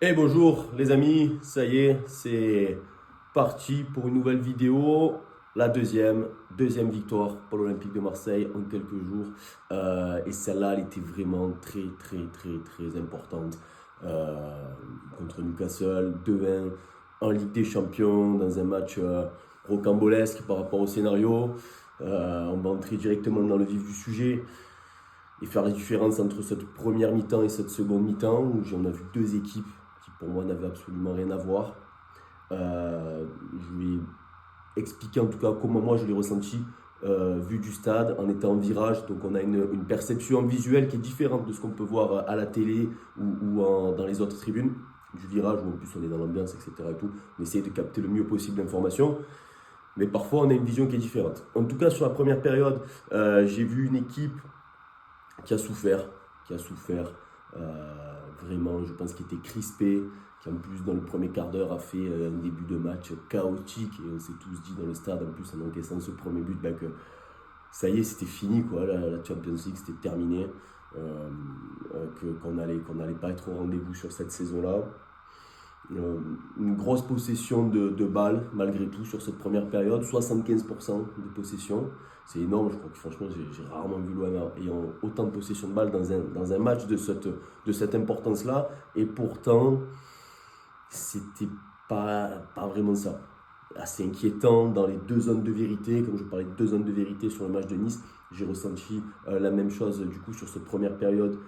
Et bonjour les amis, ça y est, c'est parti pour une nouvelle vidéo, la deuxième victoire pour l'Olympique de Marseille en quelques jours. Et celle-là, elle était vraiment très importante. Contre Newcastle, 2-1 en Ligue des Champions, dans un match rocambolesque par rapport au scénario. On va entrer directement dans le vif du sujet et faire la différence entre cette première mi-temps et cette seconde mi-temps, où on a vu deux équipes qui pour moi n'avaient absolument rien à voir. Je vais expliquer en tout cas comment moi je l'ai ressenti vu du stade en étant en virage. Donc on a une perception visuelle qui est différente de ce qu'on peut voir à la télé dans les autres tribunes du virage, où en plus on est dans l'ambiance, etc. Et tout. On essaye de capter le mieux possible l'information. Mais parfois on a une vision qui est différente. En tout cas sur la première période, j'ai vu une équipe qui a souffert, qui a souffert vraiment, je pense qu'il était crispé, qui en plus dans le premier quart d'heure a fait un début de match chaotique et on s'est tous dit dans le stade en plus en encaissant ce premier but que ça y est c'était fini quoi, la Champions League c'était terminé, qu'on n'allait pas être au rendez-vous sur cette saison-là. Une grosse possession de balles malgré tout sur cette première période, 75% de possession. C'est énorme, je crois que franchement j'ai rarement vu l'OM ayant autant de possession de balles dans un match de cette importance-là. Et pourtant, c'était pas vraiment ça. Assez inquiétant dans les deux zones de vérité, comme je parlais de deux zones de vérité sur le match de Nice, j'ai ressenti la même chose du coup sur cette première période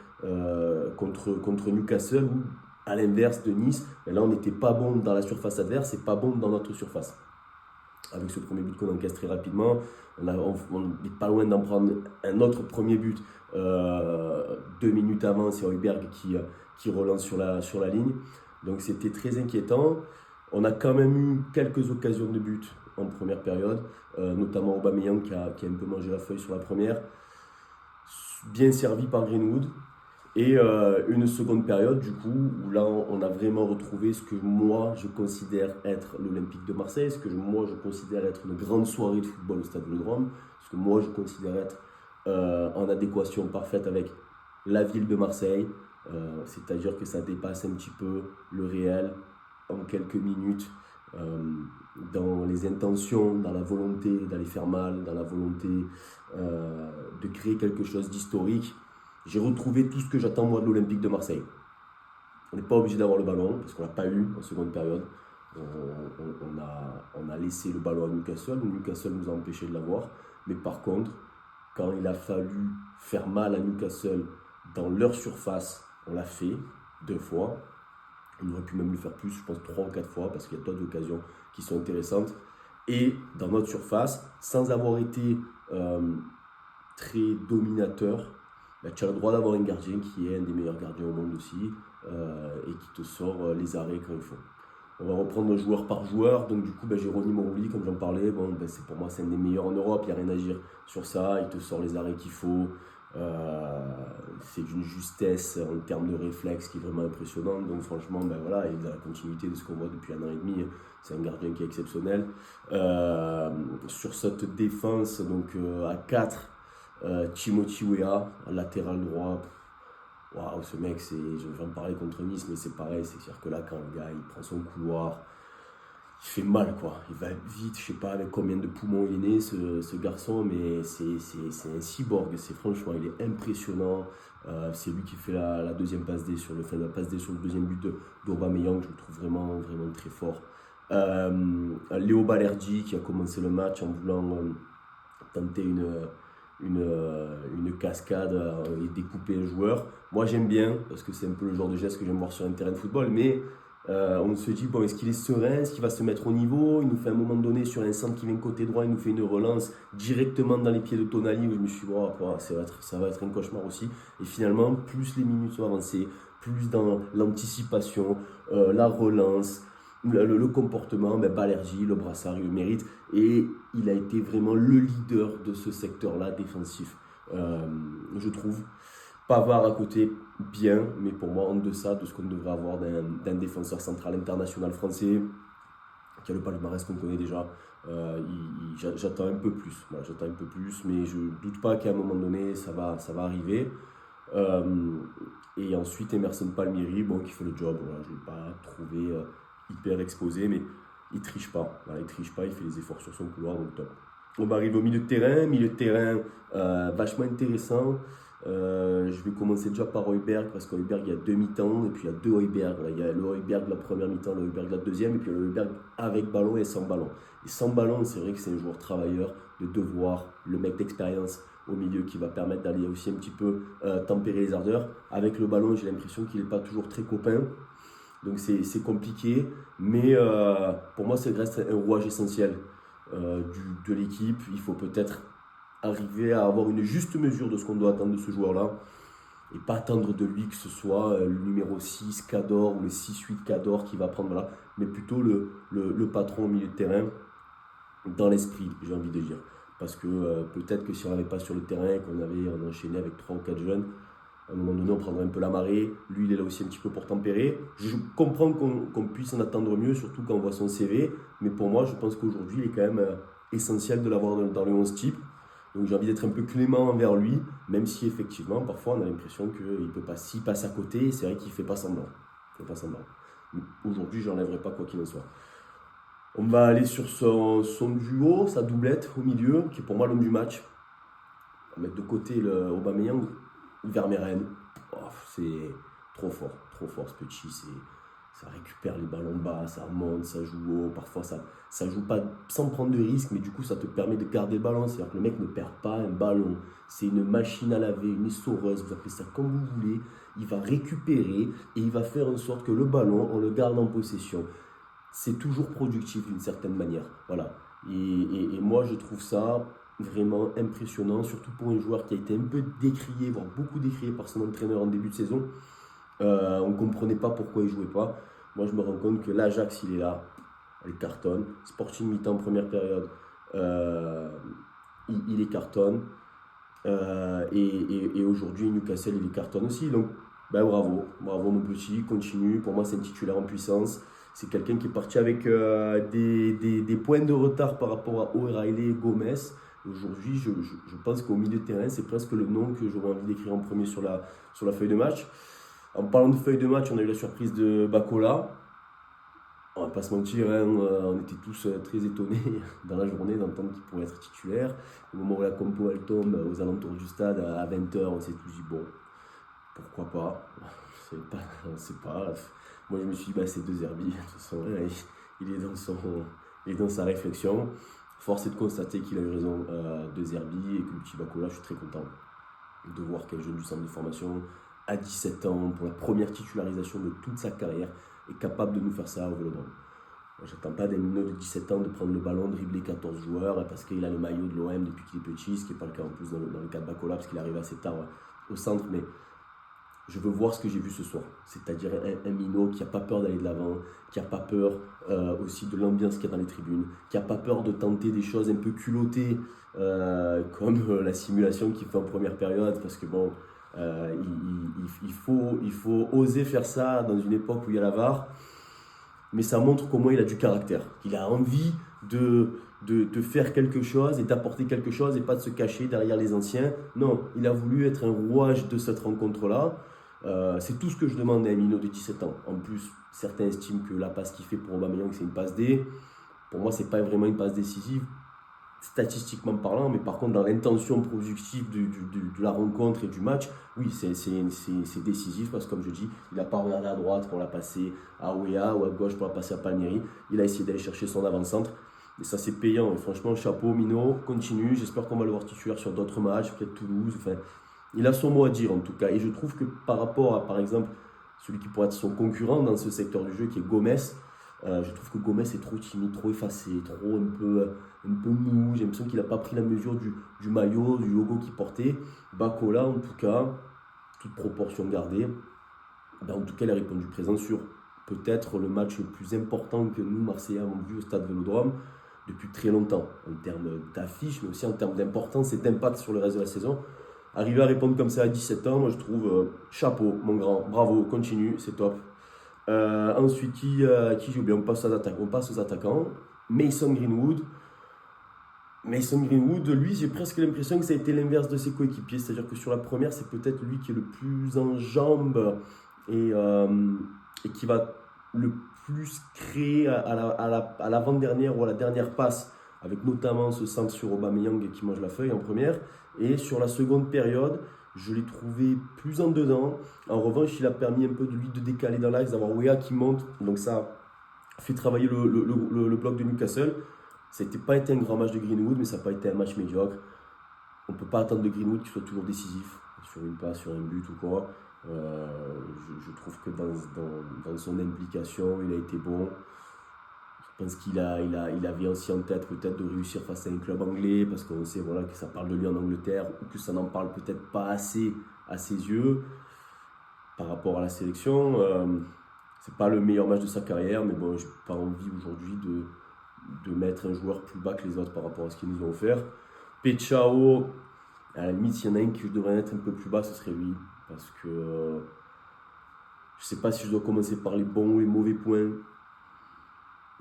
contre Newcastle, où à l'inverse de Nice, ben là on n'était pas bon dans la surface adverse et pas bon dans notre surface. Avec ce premier but qu'on encaisse très rapidement, on n'est pas loin d'en prendre un autre premier but 2 minutes avant, c'est Højbjerg qui relance sur la ligne. Donc c'était très inquiétant. On a quand même eu quelques occasions de but en première période, notamment Aubameyang qui a un peu mangé la feuille sur la première, bien servi par Greenwood. Et une seconde période, du coup, où là, on a vraiment retrouvé ce que moi, je considère être l'Olympique de Marseille, ce que moi, je considère être une grande soirée de football au Stade Vélodrome, ce que moi, je considère être en adéquation parfaite avec la ville de Marseille, c'est-à-dire que ça dépasse un petit peu le réel en quelques minutes, dans les intentions, dans la volonté d'aller faire mal, dans la volonté de créer quelque chose d'historique. J'ai retrouvé tout ce que j'attends moi de l'Olympique de Marseille. On n'est pas obligé d'avoir le ballon parce qu'on l'a pas eu en seconde période. On a laissé le ballon à Newcastle. Newcastle nous a empêché de l'avoir. Mais par contre, quand il a fallu faire mal à Newcastle dans leur surface, on l'a fait 2 fois. On aurait pu même le faire plus, je pense 3 ou 4 fois, parce qu'il y a d'autres occasions qui sont intéressantes. Et dans notre surface, sans avoir été très dominateur, bah, tu as le droit d'avoir un gardien qui est un des meilleurs gardiens au monde aussi, et qui te sort les arrêts quand il faut. On va reprendre joueur par joueur. Donc du coup, bah, Jérôme Moruli, comme j'en parlais, bon, bah, pour moi c'est un des meilleurs en Europe, il n'y a rien à dire sur ça, il te sort les arrêts qu'il faut. C'est d'une justesse en termes de réflexe qui est vraiment impressionnante. Donc franchement, ben voilà, il est dans la continuité de ce qu'on voit depuis 1 an et demi. C'est un gardien qui est exceptionnel. Sur cette défense, donc à 4, Timothy Weah, latéral droit. Waouh, ce mec, j'en parlais contre Nice, mais c'est pareil. C'est-à-dire que là, quand le gars il prend son couloir, il fait mal quoi, il va vite, je sais pas avec combien de poumons il est né ce garçon, mais c'est un cyborg, franchement, il est impressionnant. C'est lui qui fait la deuxième passe D sur la passe D sur le deuxième but d'Aubameyang, je le trouve vraiment très fort. Léo Balerdi qui a commencé le match en voulant tenter une cascade et découper un joueur. Moi j'aime bien, parce que c'est un peu le genre de geste que j'aime voir sur un terrain de football, mais on se dit, bon, est-ce qu'il est serein, est-ce qu'il va se mettre au niveau? Il nous fait à un moment donné sur un centre qui vient côté droit, il nous fait une relance directement dans les pieds de Tonali, où je me suis dit, oh, ça va être un cauchemar aussi. Et finalement, plus les minutes sont avancées, plus dans l'anticipation, la relance, le comportement, ben, Balerji, le brassard, il le mérite. Et il a été vraiment le leader de ce secteur-là défensif, je trouve. Pavard à côté, bien, mais pour moi en deçà de ce qu'on devrait avoir d'un défenseur central international français, qui a le palmarès qu'on connaît déjà. J'attends un peu plus, voilà, j'attends un peu plus, mais je ne doute pas qu'à un moment donné, ça va arriver. Et ensuite Emerson Palmieri, bon, qui fait le job. Voilà, je ne l'ai pas trouvé hyper exposé, mais il triche pas. Voilà, il triche pas, il fait les efforts sur son couloir, donc top. On va arriver au milieu de terrain vachement intéressant. Je vais commencer déjà par Højbjerg parce qu'Højbjerg il y a deux mi-temps et puis il y a deux Højbjerg. Il y a le Højbjerg de la première mi-temps, le Højbjerg de la deuxième et puis le Højbjerg avec ballon et sans ballon. Et sans ballon, c'est vrai que c'est un joueur travailleur de devoir, le mec d'expérience au milieu qui va permettre d'aller aussi un petit peu tempérer les ardeurs. Avec le ballon, j'ai l'impression qu'il n'est pas toujours très copain. Donc c'est compliqué, mais pour moi, ça reste un rouage essentiel de l'équipe. Il faut peut-être arriver à avoir une juste mesure de ce qu'on doit attendre de ce joueur-là et pas attendre de lui que ce soit le numéro 6 Cador ou le 6-8 Cador qui va prendre là, mais plutôt le patron au milieu de terrain dans l'esprit, j'ai envie de dire. Parce que peut-être que si on n'avait pas sur le terrain, on enchaînait avec 3 ou 4 jeunes, à un moment donné, on prendrait un peu la marée. Lui, il est là aussi un petit peu pour tempérer. Je comprends qu'on puisse en attendre mieux, surtout quand on voit son CV. Mais pour moi, je pense qu'aujourd'hui, il est quand même essentiel de l'avoir dans le 11 type. Donc j'ai envie d'être un peu clément envers lui, même si effectivement, parfois, on a l'impression qu'il peut pas, s'il passe à côté, c'est vrai qu'il ne fait pas semblant. Il fait pas semblant. Mais aujourd'hui, je n'enlèverai pas quoi qu'il en soit. On va aller sur son duo, sa doublette au milieu, qui est pour moi l'homme du match. On va mettre de côté le Aubameyang. Vermeeren, c'est trop fort ce petit, ça récupère les ballons bas, ça remonte, ça joue haut, parfois ça joue pas sans prendre de risque, mais du coup ça te permet de garder le ballon, c'est-à-dire que le mec ne perd pas un ballon, c'est une machine à laver, une essoreuse, vous appelez ça comme vous voulez, il va récupérer et il va faire en sorte que le ballon, on le garde en possession. C'est toujours productif d'une certaine manière, voilà. Et moi je trouve ça vraiment impressionnant, surtout pour un joueur qui a été un peu décrié, voire beaucoup décrié par son entraîneur en début de saison. On ne comprenait pas pourquoi il ne jouait pas. Moi, je me rends compte que l'Ajax, il est là, il cartonne. Sporting mi-temps, première période, il est cartonne. Et aujourd'hui, Newcastle, il est cartonne aussi. Donc, ben, bravo mon petit, continue. Pour moi, c'est un titulaire en puissance. C'est quelqu'un qui est parti avec des points de retard par rapport à O'Reilly et Gomez. Aujourd'hui, je pense qu'au milieu de terrain, c'est presque le nom que j'aurais envie d'écrire en premier sur la feuille de match. En parlant de feuille de match, on a eu la surprise de Bakola. On va pas se mentir, hein, on était tous très étonnés dans la journée d'entendre qu'il pourrait être titulaire. Au moment où la compo elle tombe aux alentours du stade à 20h, on s'est tous dit bon, pourquoi pas. On sait pas. Moi je me suis dit c'est De Zerbi, de toute façon, il est dans sa réflexion. Force est de constater qu'il a eu raison De Zerbi et que le petit Bakola, je suis très content de voir quel jeune du centre de formation à 17 ans, pour la première titularisation de toute sa carrière, est capable de nous faire ça au Vélodrome. J'attends pas d'un minot de 17 ans de prendre le ballon, dribbler 14 joueurs parce qu'il a le maillot de l'OM depuis qu'il est petit, ce qui n'est pas le cas en plus dans le cas de Bakola parce qu'il arrive assez tard au centre, mais je veux voir ce que j'ai vu ce soir, c'est-à-dire un minot qui n'a pas peur d'aller de l'avant, qui n'a pas peur aussi de l'ambiance qu'il y a dans les tribunes, qui n'a pas peur de tenter des choses un peu culottées comme la simulation qu'il fait en première période, parce que bon, il faut oser faire ça dans une époque où il y a la VAR, mais ça montre comment il a du caractère, qu'il a envie de faire quelque chose et d'apporter quelque chose et pas de se cacher derrière les anciens. Non, il a voulu être un rouage de cette rencontre-là. C'est tout ce que je demande à un minot de 17 ans. En plus, certains estiment que la passe qu'il fait pour Aubameyang, c'est une passe D. Pour moi, c'est pas vraiment une passe décisive, statistiquement parlant, mais par contre, dans l'intention productive de la rencontre et du match, oui, c'est décisif parce que, comme je dis, il n'a pas regardé à droite pour la passer à Ouéa ou à gauche pour la passer à Palmieri. Il a essayé d'aller chercher son avant-centre. Et ça, c'est payant. Et franchement, chapeau, Minot, continue. J'espère qu'on va le voir titulaire sur d'autres matchs, peut-être Toulouse. Enfin, il a son mot à dire en tout cas. Et je trouve que par rapport à, par exemple, celui qui pourrait être son concurrent dans ce secteur du jeu, qui est Gomez, je trouve que Gomez est trop timide, trop effacé, trop un peu mou. J'ai l'impression qu'il n'a pas pris la mesure du maillot, du logo qu'il portait. Bakola, en tout cas, toute proportion gardée, en tout cas, il a répondu présent sur peut-être le match le plus important que nous, Marseillais, avons vu au stade Vélodrome depuis très longtemps, en termes d'affiche, mais aussi en termes d'importance et d'impact sur le reste de la saison. Arriver à répondre comme ça à 17 ans, moi je trouve chapeau, mon grand, bravo, continue, c'est top. Ensuite, qui j'ai oublié, on passe aux attaquants. Mason Greenwood, Mason Greenwood, lui, j'ai presque l'impression que ça a été l'inverse de ses coéquipiers. C'est-à-dire que sur la première, c'est peut-être lui qui est le plus en jambes et, euh, et qui va le plus créer à l'avant-dernière ou à la dernière passe, avec notamment ce centre sur Aubameyang qui mange la feuille en première. Et sur la seconde période, je l'ai trouvé plus en dedans. En revanche, il a permis un peu de lui de décaler dans l'axe, d'avoir Wea qui monte. Donc ça fait travailler le bloc de Newcastle. Ça n'a pas été un grand match de Greenwood, mais ça n'a pas été un match médiocre. On ne peut pas attendre de Greenwood qu'il soit toujours décisif sur une passe, sur un but ou quoi. Je trouve que dans son implication, il a été bon. Je pense il avait aussi en tête peut-être de réussir face à un club anglais, parce qu'on sait voilà, que ça parle de lui en Angleterre, ou que ça n'en parle peut-être pas assez à ses yeux par rapport à la sélection. C'est pas le meilleur match de sa carrière, mais bon, j'ai pas envie aujourd'hui de mettre un joueur plus bas que les autres par rapport à ce qu'ils nous ont offert. Pechao, à la limite, s'il y en a un qui devrait être un peu plus bas, ce serait lui. Parce que je sais pas si je dois commencer par les bons ou les mauvais points.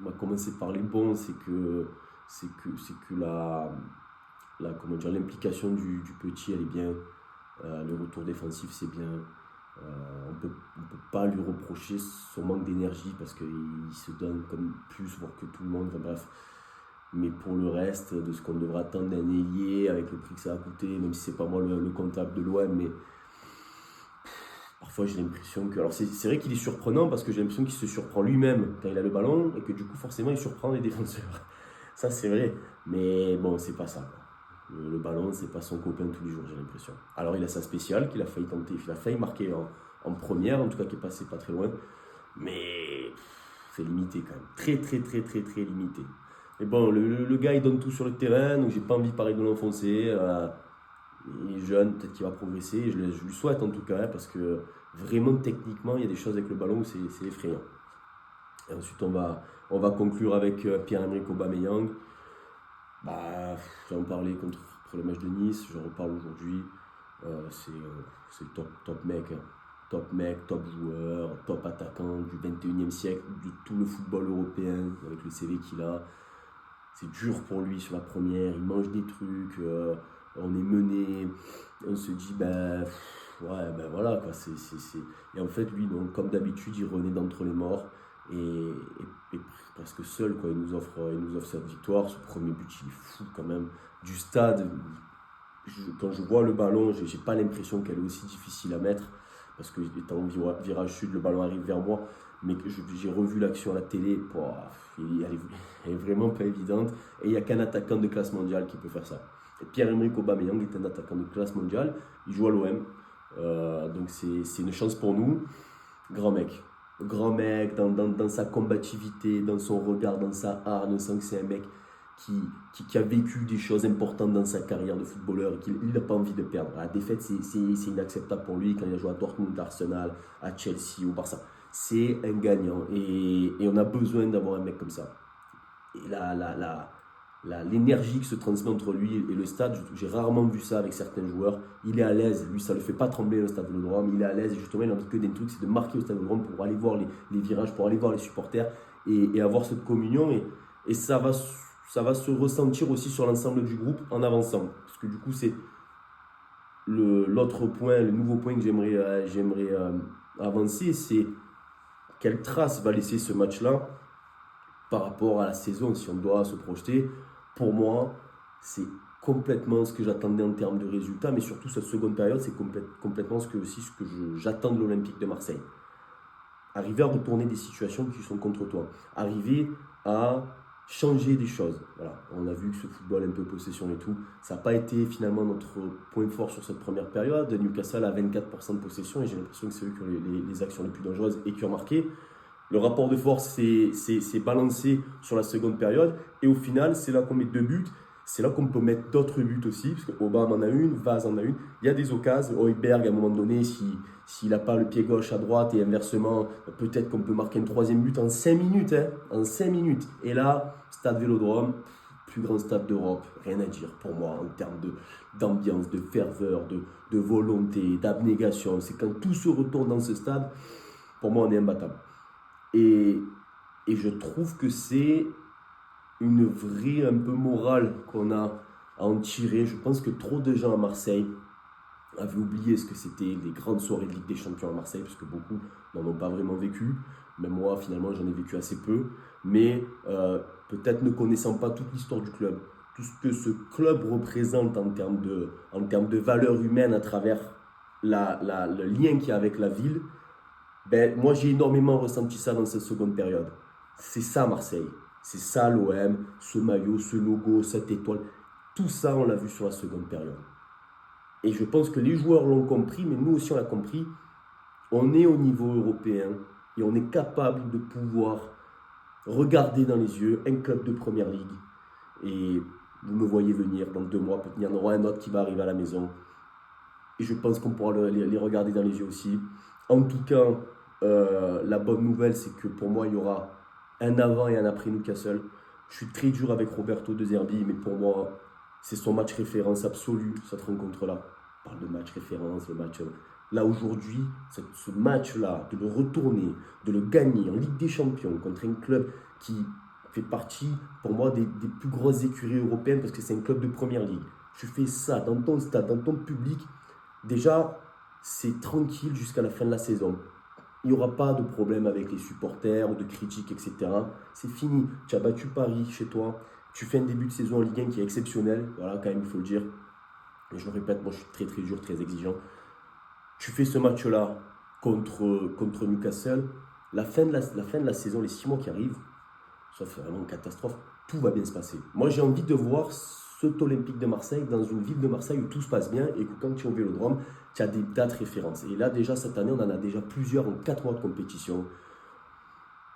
On va commencer par les bons, c'est que comment dire, l'implication du petit, elle est bien. Le retour défensif, c'est bien. On peut pas lui reprocher son manque d'énergie parce qu'il se donne comme plus voire que tout le monde. Enfin, bref. Mais pour le reste, de ce qu'on devrait attendre d'un ailier avec le prix que ça a coûté, même si c'est pas moi le comptable de l'OM, mais parfois j'ai l'impression que. Alors c'est vrai qu'il est surprenant parce que j'ai l'impression qu'il se surprend lui-même quand il a le ballon et que du coup forcément il surprend les défenseurs. Ça c'est vrai, mais bon, c'est pas ça. Le ballon, c'est pas son copain tous les jours, j'ai l'impression. Alors il a sa spéciale qu'il a failli tenter, il a failli marquer en première, en tout cas qui est passé pas très loin, mais c'est limité quand même. Très très très très très limité. Mais bon, le gars il donne tout sur le terrain, donc j'ai pas envie pareil de l'enfoncer. Il est jeune, peut-être qu'il va progresser, je lui souhaite en tout cas, parce que vraiment techniquement il y a des choses avec le ballon où c'est effrayant. Et ensuite on va conclure avec Pierre-Emerick Aubameyang. Bah, j'en parlais pour le match de Nice, j'en reparle aujourd'hui. C'est top mec, hein. Top mec, top joueur, top attaquant du 21e siècle, de tout le football européen, avec le CV qu'il a. C'est dur pour lui sur la première, il mange des trucs, on est mené, on se dit, ouais, ben voilà, quoi, Et en fait, lui, donc, comme d'habitude, il renaît d'entre les morts, et presque seul, quoi, il nous offre cette victoire. Ce premier but, il est fou quand même. Du stade, quand je vois le ballon, j'ai pas l'impression qu'elle est aussi difficile à mettre, parce que étant en virage sud, le ballon arrive vers moi, mais que j'ai revu l'action à la télé, elle est vraiment pas évidente, et il n'y a qu'un attaquant de classe mondiale qui peut faire ça. Et Pierre-Emerick Aubameyang est un attaquant de classe mondiale, il joue à l'OM, donc c'est une chance pour nous. Grand mec, dans sa combativité, dans son regard, dans sa hargne, on sent que c'est un mec qui a vécu des choses importantes dans sa carrière de footballeur et qu'il n'a pas envie de perdre. La défaite, c'est inacceptable pour lui quand il a joué à Dortmund, à Arsenal, à Chelsea, au Barça. C'est un gagnant et on a besoin d'avoir un mec comme ça. Et l'énergie qui se transmet entre lui et le stade, j'ai rarement vu ça avec certains joueurs. Il est à l'aise, lui ça ne le fait pas trembler le stade Vélodrome, il est à l'aise et justement il n'a envie que d'un truc, c'est de marquer au stade Vélodrome pour aller voir les virages, pour aller voir les supporters et avoir cette communion et ça va se ressentir aussi sur l'ensemble du groupe en avançant. Parce que du coup c'est l'autre point, le nouveau point que j'aimerais avancer, c'est quelle trace va laisser ce match-là par rapport à la saison, si on doit se projeter. Pour moi, c'est complètement ce que j'attendais en termes de résultats, mais surtout cette seconde période, c'est complètement ce que j'attends de l'Olympique de Marseille. Arriver à retourner des situations qui sont contre toi. Arriver à changer des choses. Voilà. On a vu que ce football un peu possession et tout, ça n'a pas été finalement notre point fort sur cette première période. Newcastle a 24% de possession et j'ai l'impression que c'est eux qui ont les actions les plus dangereuses et qui ont marqué. Le rapport de force s'est balancé sur la seconde période et au final, c'est là qu'on met 2 buts. C'est là qu'on peut mettre d'autres buts aussi, parce que Aubame en a une, Vaz en a une. Il y a des occasions. Højbjerg, à un moment donné, s'il n'a pas le pied gauche à droite et inversement, peut-être qu'on peut marquer un troisième but en 5 minutes. En 5 minutes. Et là, stade Vélodrome, plus grand stade d'Europe, rien à dire pour moi en termes d'ambiance, de ferveur, de volonté, d'abnégation. C'est quand tout se retourne dans ce stade, pour moi, on est imbattable. Et je trouve que c'est une vraie un peu morale qu'on a à en tirer. Je pense que trop de gens à Marseille avaient oublié ce que c'était les grandes soirées de Ligue des Champions à Marseille, parce que beaucoup n'en ont pas vraiment vécu. Même moi, finalement, j'en ai vécu assez peu. Mais peut-être ne connaissant pas toute l'histoire du club, tout ce que ce club représente en termes de valeur humaine à travers le lien qu'il y a avec la ville, ben, moi j'ai énormément ressenti ça dans cette seconde période. C'est ça Marseille, c'est ça l'OM, ce maillot, ce logo, cette étoile. Tout ça, on l'a vu sur la seconde période. Et je pense que les joueurs l'ont compris, mais nous aussi on l'a compris. On est au niveau européen et on est capable de pouvoir regarder dans les yeux un club de première ligue. Et vous me voyez venir dans 2 mois, il y en aura un autre qui va arriver à la maison. Et je pense qu'on pourra les regarder dans les yeux aussi. En tout cas, la bonne nouvelle, c'est que pour moi, il y aura un avant et un après Newcastle. Je suis très dur avec Roberto De Zerbi, mais pour moi, c'est son match référence absolu, cette rencontre-là. On parle de match référence, le match. Là, aujourd'hui, ce match-là, de le retourner, de le gagner en Ligue des Champions contre un club qui fait partie, pour moi, des plus grosses écuries européennes, parce que c'est un club de première ligue. Tu fais ça dans ton stade, dans ton public. Déjà, c'est tranquille jusqu'à la fin de la saison. Il n'y aura pas de problème avec les supporters ou de critiques, etc. C'est fini. Tu as battu Paris chez toi. Tu fais un début de saison en Ligue 1 qui est exceptionnel. Voilà, quand même, il faut le dire. Et je le répète, moi, je suis très, très dur, très exigeant. Tu fais ce match-là contre Newcastle. La fin de la saison, les 6 mois qui arrivent, sauf vraiment une catastrophe, tout va bien se passer. Moi, j'ai envie de voir cet Olympique de Marseille dans une ville de Marseille où tout se passe bien et que quand tu es au Vélodrome, tu as des dates références. Et là, déjà, cette année, on en a déjà plusieurs en 4 mois de compétition.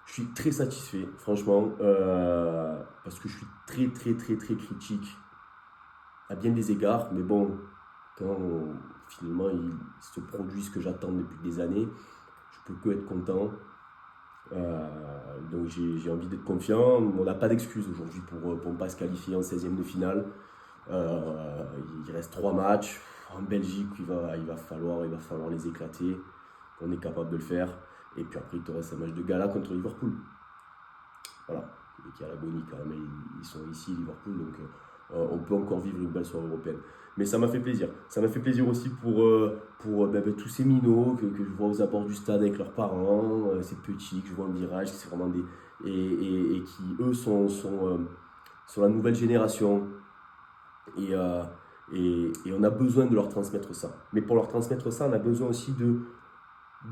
Je suis très satisfait, franchement, parce que je suis très, très, très, très critique à bien des égards. Mais bon, quand finalement il se produit ce que j'attends depuis des années, je peux que être content. Donc j'ai envie d'être confiant. On n'a pas d'excuses aujourd'hui pour ne pas se qualifier en 16e de finale. Il reste 3 matchs. En Belgique, il va falloir les éclater. On est capable de le faire. Et puis après, il te reste un match de gala contre Liverpool. Voilà. Et qui a l'agonie quand même. Ils sont ici, Liverpool. Donc on peut encore vivre une belle soirée européenne. Mais ça m'a fait plaisir. Ça m'a fait plaisir aussi pour tous ces minots que je vois aux abords du stade avec leurs parents, ces petits que je vois en virage, c'est vraiment et qui, eux, sont la nouvelle génération. Et on a besoin de leur transmettre ça. Mais pour leur transmettre ça, on a besoin aussi de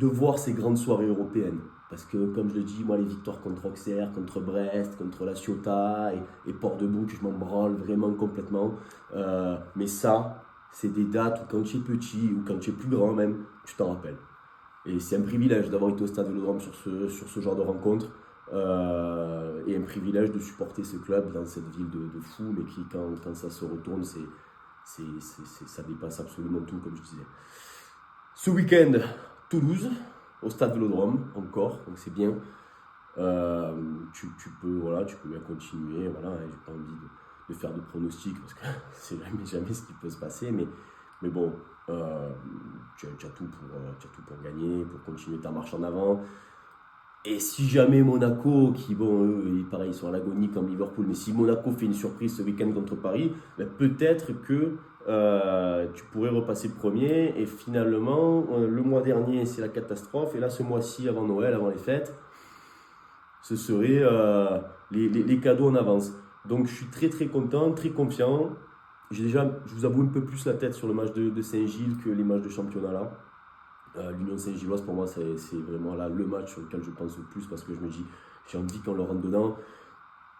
voir ces grandes soirées européennes. Parce que, comme je le dis, moi, les victoires contre Auxerre, contre Brest, contre La Ciotat et Port-de-Bouc, je m'en branle vraiment complètement. Mais ça, c'est des dates où quand tu es petit ou quand tu es plus grand même, tu t'en rappelles. Et c'est un privilège d'avoir été au Stade Vélodrome sur ce genre de rencontre. Et un privilège de supporter ce club dans cette ville de fou, mais qui, quand ça se retourne, ça dépasse absolument tout, comme je disais. Ce week-end, Toulouse, au Stade Vélodrome, encore, donc c'est bien. Tu peux bien continuer, voilà, j'ai pas envie de faire de pronostics, parce que c'est jamais ce qui peut se passer, mais bon, tu as tout pour gagner, pour continuer ta marche en avant. Et si jamais Monaco, qui, bon, eux, pareil, ils sont à l'agonie comme Liverpool, mais si Monaco fait une surprise ce week-end contre Paris, ben peut-être que tu pourrais repasser premier. Et finalement, le mois dernier, c'est la catastrophe. Et là, ce mois-ci, avant Noël, avant les fêtes, ce serait les cadeaux en avance. Donc, je suis très, très content, très confiant. Je vous avoue, un peu plus la tête sur le match de Saint-Gilles que les matchs de championnat là. L'Union Saint-Gilloise, pour moi, c'est vraiment là le match sur lequel je pense le plus, parce que je me dis, j'ai envie qu'on le rentre dedans.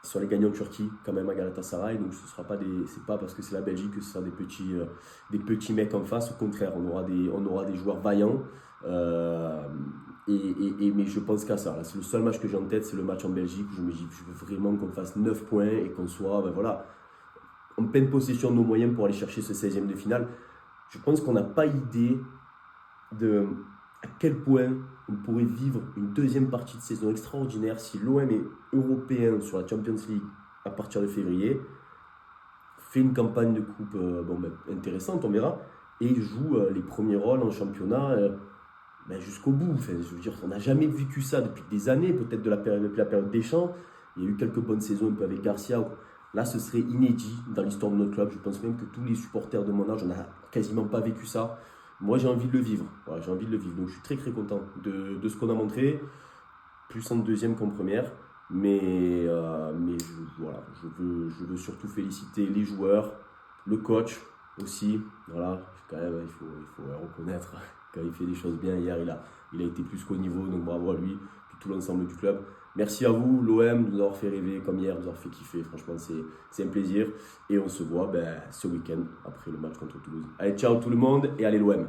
Ils sont les gagnants en Turquie, quand même, à Galatasaray, donc c'est pas parce que c'est la Belgique que ce sera des petits mecs en face. Au contraire, on aura des joueurs vaillants. Mais je pense qu'à ça. Là, c'est le seul match que j'ai en tête, c'est le match en Belgique, où je me dis, je veux vraiment qu'on fasse 9 points et qu'on soit, en pleine possession de nos moyens pour aller chercher ce 16e de finale. Je pense qu'on n'a pas idée à quel point on pourrait vivre une deuxième partie de saison extraordinaire si l'OM est européen sur la Champions League à partir de février, fait une campagne de coupe intéressante, on verra, et joue les premiers rôles en championnat jusqu'au bout. Enfin, je veux dire, on n'a jamais vécu ça depuis des années, peut-être depuis la période Deschamps, Il y a eu quelques bonnes saisons un peu avec Garcia. Là, ce serait inédit dans l'histoire de notre club. Je pense même que tous les supporters de mon âge, on n'a quasiment pas vécu ça. Moi, j'ai envie de le vivre. Voilà, j'ai envie de le vivre. Donc, je suis très très content de ce qu'on a montré, plus en deuxième qu'en première. Mais voilà, je veux surtout féliciter les joueurs, le coach aussi. Voilà, quand même, il faut reconnaître, quand il fait des choses bien, hier, il a été plus qu'au niveau. Donc, bravo à lui, puis tout l'ensemble du club. Merci à vous, l'OM, de nous avoir fait rêver comme hier, de nous avoir fait kiffer. Franchement, c'est un plaisir. Et on se voit ce week-end après le match contre Toulouse. Allez, ciao tout le monde et allez l'OM.